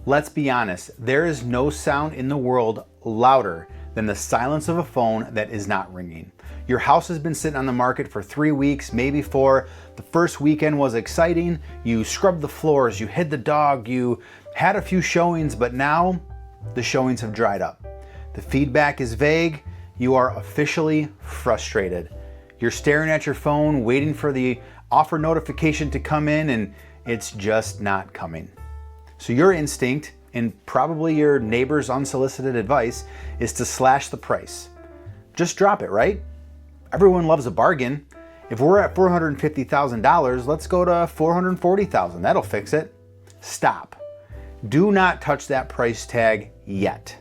Let's be honest, there is no sound in the world louder than the silence of a phone that is not ringing. Your house has been sitting on the market for 3 weeks, maybe 4. The first weekend was exciting. You scrubbed the floors, you hid the dog, you had a few showings, but now the showings have dried up. The feedback is vague. You are officially frustrated. You're staring at your phone, waiting for the offer notification to come in, and it's just not coming. So your instinct, and probably your neighbor's unsolicited advice, is to slash the price. Just drop it, right? Everyone loves a bargain. If we're at $450,000, let's go to $440,000. That'll fix it. Stop. Do not touch that price tag yet.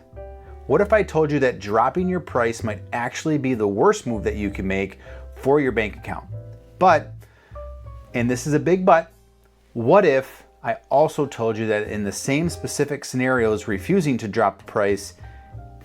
What if I told you that dropping your price might actually be the worst move that you can make for your bank account? But, and this is a big but, what if I also told you that in the same specific scenarios, refusing to drop the price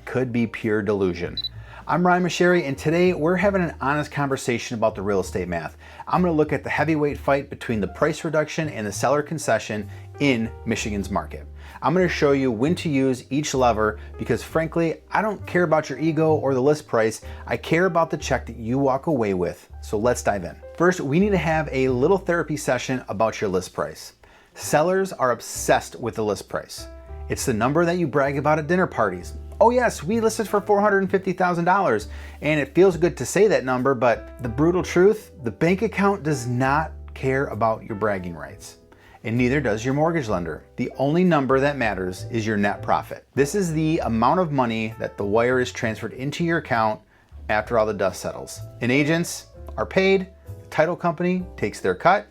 could be pure delusion? I'm Maceri, and today we're having an honest conversation about the real estate math. I'm going to look at the heavyweight fight between the price reduction and the seller concession in Michigan's market. I'm going to show you when to use each lever because frankly, I don't care about your ego or the list price. I care about the check that you walk away with. So let's dive in. First, we need to have a little therapy session about your list price. Sellers are obsessed with the list price. It's the number that you brag about at dinner parties. Oh yes, we listed for $450,000, and it feels good to say that number, but the brutal truth, the bank account does not care about your bragging rights, and neither does your mortgage lender. The only number that matters is your net profit. This is the amount of money that the wire is transferred into your account after all the dust settles. And agents are paid, the title company takes their cut,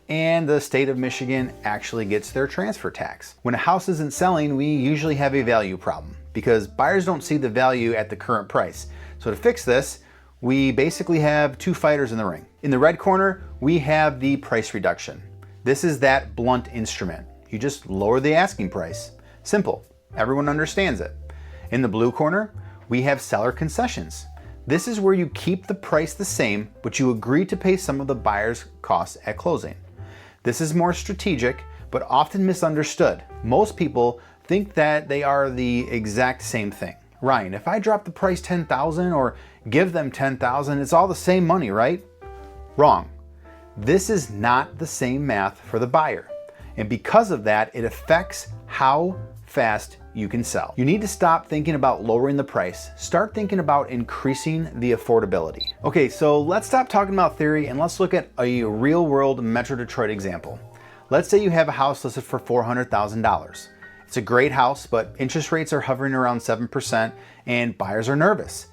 and the state of Michigan actually gets their transfer tax. When a house isn't selling, we usually have a value problem because buyers don't see the value at the current price. So to fix this, we basically have two fighters in the ring. In the red corner, we have the price reduction. This is that blunt instrument. You just lower the asking price. Simple. Everyone understands it. In the blue corner, we have seller concessions. This is where you keep the price the same, but you agree to pay some of the buyer's costs at closing. This is more strategic, but often misunderstood. Most people think that they are the exact same thing. Ryan, if I drop the price $10,000 or give them $10,000, it's all the same money, right? Wrong. This is not the same math for the buyer. And because of that, it affects how fast you can sell. You need to stop thinking about lowering the price. Start thinking about increasing the affordability. Okay, so let's stop talking about theory and let's look at a real world Metro Detroit example. Let's say you have a house listed for $400,000. It's a great house, but interest rates are hovering around 7% and buyers are nervous.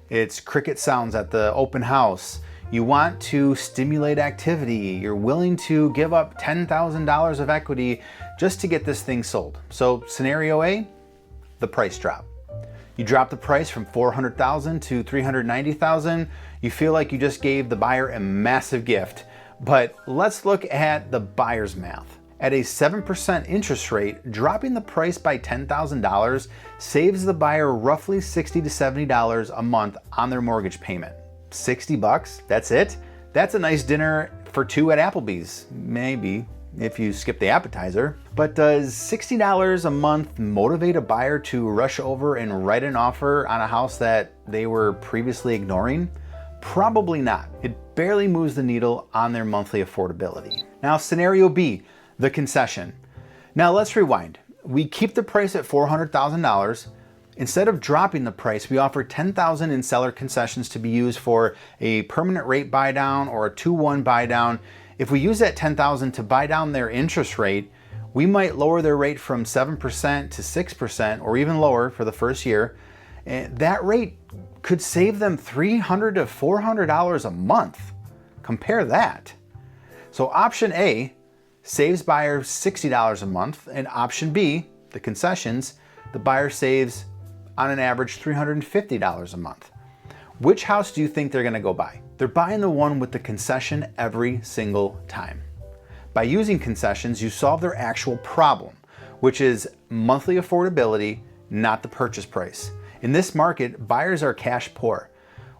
It's cricket sounds at the open house. You want to stimulate activity. You're willing to give up $10,000 of equity just to get this thing sold. So scenario A, the price drop. You drop the price from $400,000 to $390,000. You feel like you just gave the buyer a massive gift. But let's look at the buyer's math. At a 7% interest rate, dropping the price by $10,000 saves the buyer roughly $60 to $70 a month on their mortgage payment. 60 bucks, that's it? That's a nice dinner for two at Applebee's, maybe, if you skip the appetizer. But does $60 a month motivate a buyer to rush over and write an offer on a house that they were previously ignoring? Probably not. It barely moves the needle on their monthly affordability. Now, scenario B, the concession. Now let's rewind. We keep the price at $400,000. Instead of dropping the price, we offer $10,000 in seller concessions to be used for a permanent rate buy down or a 2-1 buy down. If we use that $10,000 to buy down their interest rate, we might lower their rate from 7% to 6% or even lower for the first year. And that rate could save them $300 to $400 a month. Compare that. So option A saves buyers $60 a month, and option B, the concessions, the buyer saves on an average $350 a month. Which house do you think they're gonna go buy? They're buying the one with the concession every single time. By using concessions, you solve their actual problem, which is monthly affordability, not the purchase price. In this market, buyers are cash poor.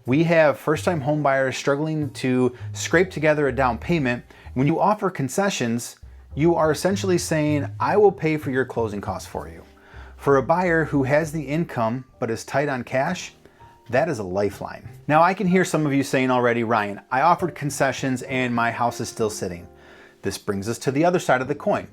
We have first-time home buyers struggling to scrape together a down payment. When you offer concessions, You are essentially saying, I will pay for your closing costs for you. For a buyer who has the income but is tight on cash, that is a lifeline. Now I can hear some of you saying already, Ryan, I offered concessions and my house is still sitting. This brings us to the other side of the coin.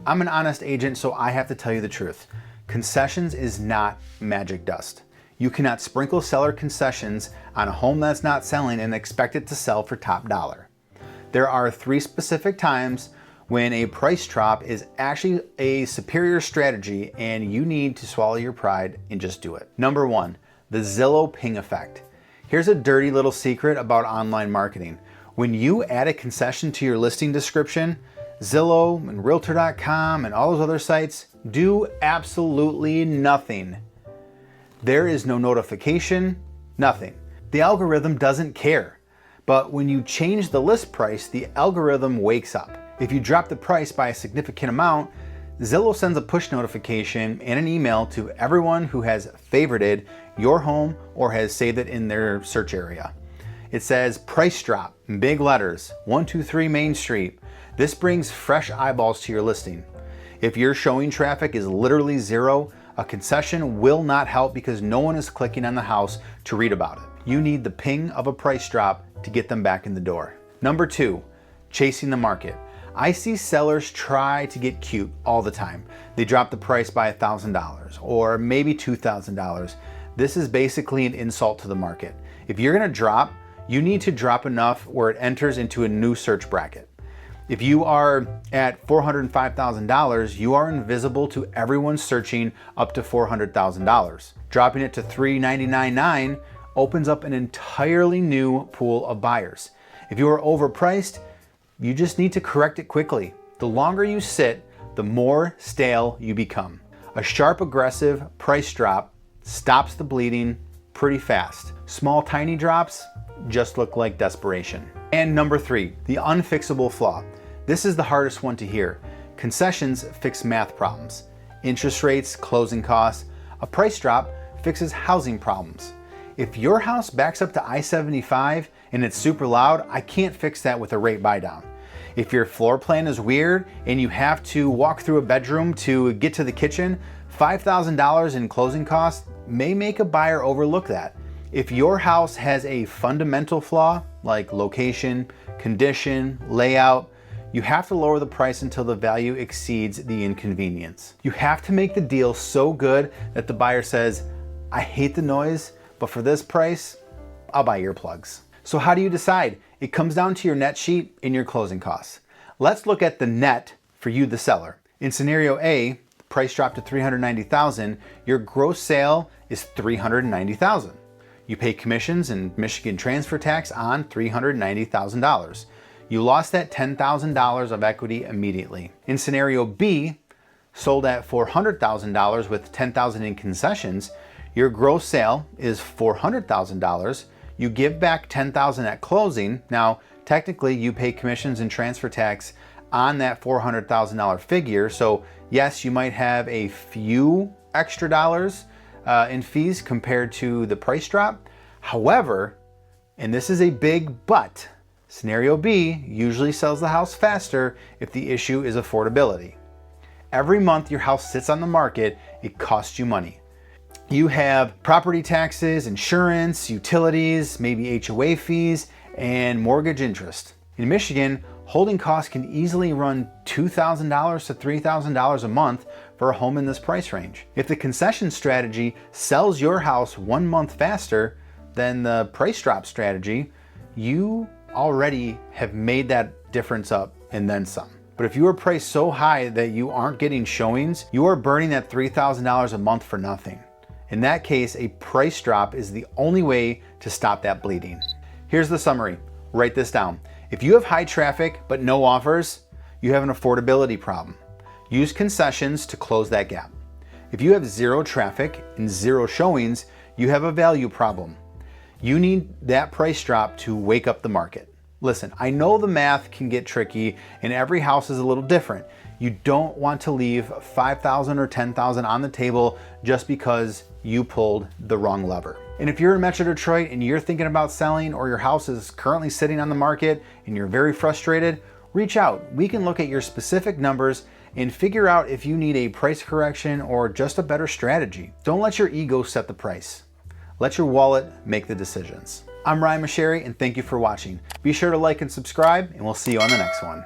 I'm an honest agent, so I have to tell you the truth. Concessions is not magic dust. You cannot sprinkle seller concessions on a home that's not selling and expect it to sell for top dollar. There are 3 specific times when a price drop is actually a superior strategy and you need to swallow your pride and just do it. Number 1, the Zillow ping effect. Here's a dirty little secret about online marketing. When you add a concession to your listing description, Zillow and Realtor.com and all those other sites do absolutely nothing. There is no notification, nothing. The algorithm doesn't care. But when you change the list price, the algorithm wakes up. If you drop the price by a significant amount, Zillow sends a push notification and an email to everyone who has favorited your home or has saved it in their search area. It says price drop in big letters, 123 Main Street. This brings fresh eyeballs to your listing. If your showing traffic is literally 0, a concession will not help because no one is clicking on the house to read about it. You need the ping of a price drop to get them back in the door. Number 2, chasing the market. I see sellers try to get cute all the time. They drop the price by $1,000 or maybe $2,000. This is basically an insult to the market. If you're gonna drop, you need to drop enough where it enters into a new search bracket. If you are at $405,000, you are invisible to everyone searching up to $400,000. Dropping it to $399,900 opens up an entirely new pool of buyers. If you are overpriced, you just need to correct it quickly. The longer you sit, the more stale you become. A sharp, aggressive price drop stops the bleeding pretty fast. Small, tiny drops just look like desperation. And number 3, the unfixable flaw. This is the hardest one to hear. Concessions fix math problems. Interest rates, closing costs. A price drop fixes housing problems. If your house backs up to I-75 and it's super loud, I can't fix that with a rate buy down. If your floor plan is weird and you have to walk through a bedroom to get to the kitchen, $5,000 in closing costs may make a buyer overlook that. If your house has a fundamental flaw like location, condition, layout, you have to lower the price until the value exceeds the inconvenience. You have to make the deal so good that the buyer says, I hate the noise, but for this price, I'll buy earplugs. So how do you decide? It comes down to your net sheet and your closing costs. Let's look at the net for you, the seller. In scenario A, the price dropped to $390,000, your gross sale is $390,000. You pay commissions and Michigan transfer tax on $390,000. You lost that $10,000 of equity immediately. In scenario B, sold at $400,000 with $10,000 in concessions, your gross sale is $400,000. You give back $10,000 at closing. Now, technically you pay commissions and transfer tax on that $400,000 figure. So yes, you might have a few extra dollars in fees compared to the price drop. However, and this is a big but, scenario B usually sells the house faster if the issue is affordability. Every month your house sits on the market, it costs you money. You have property taxes, insurance, utilities, maybe HOA fees, and mortgage interest. In Michigan, holding costs can easily run $2,000 to $3,000 a month for a home in this price range. If the concession strategy sells your house 1 month faster than the price drop strategy, you already have made that difference up and then some. But if you are priced so high that you aren't getting showings, you are burning that $3,000 a month for nothing. In that case, a price drop is the only way to stop that bleeding. Here's the summary. Write this down. If you have high traffic but no offers, you have an affordability problem. Use concessions to close that gap. If you have 0 traffic and 0 showings, you have a value problem. You need that price drop to wake up the market. Listen, I know the math can get tricky and every house is a little different. You don't want to leave $5,000 or $10,000 on the table just because you pulled the wrong lever. And if you're in Metro Detroit and you're thinking about selling or your house is currently sitting on the market and you're very frustrated, Reach out. We can look at your specific numbers and figure out if you need a price correction or just a better strategy. Don't let your ego set the price. Let your wallet make the decisions. I'm Maceri, and thank you for watching. Be sure to like and subscribe, and we'll see you on the next one.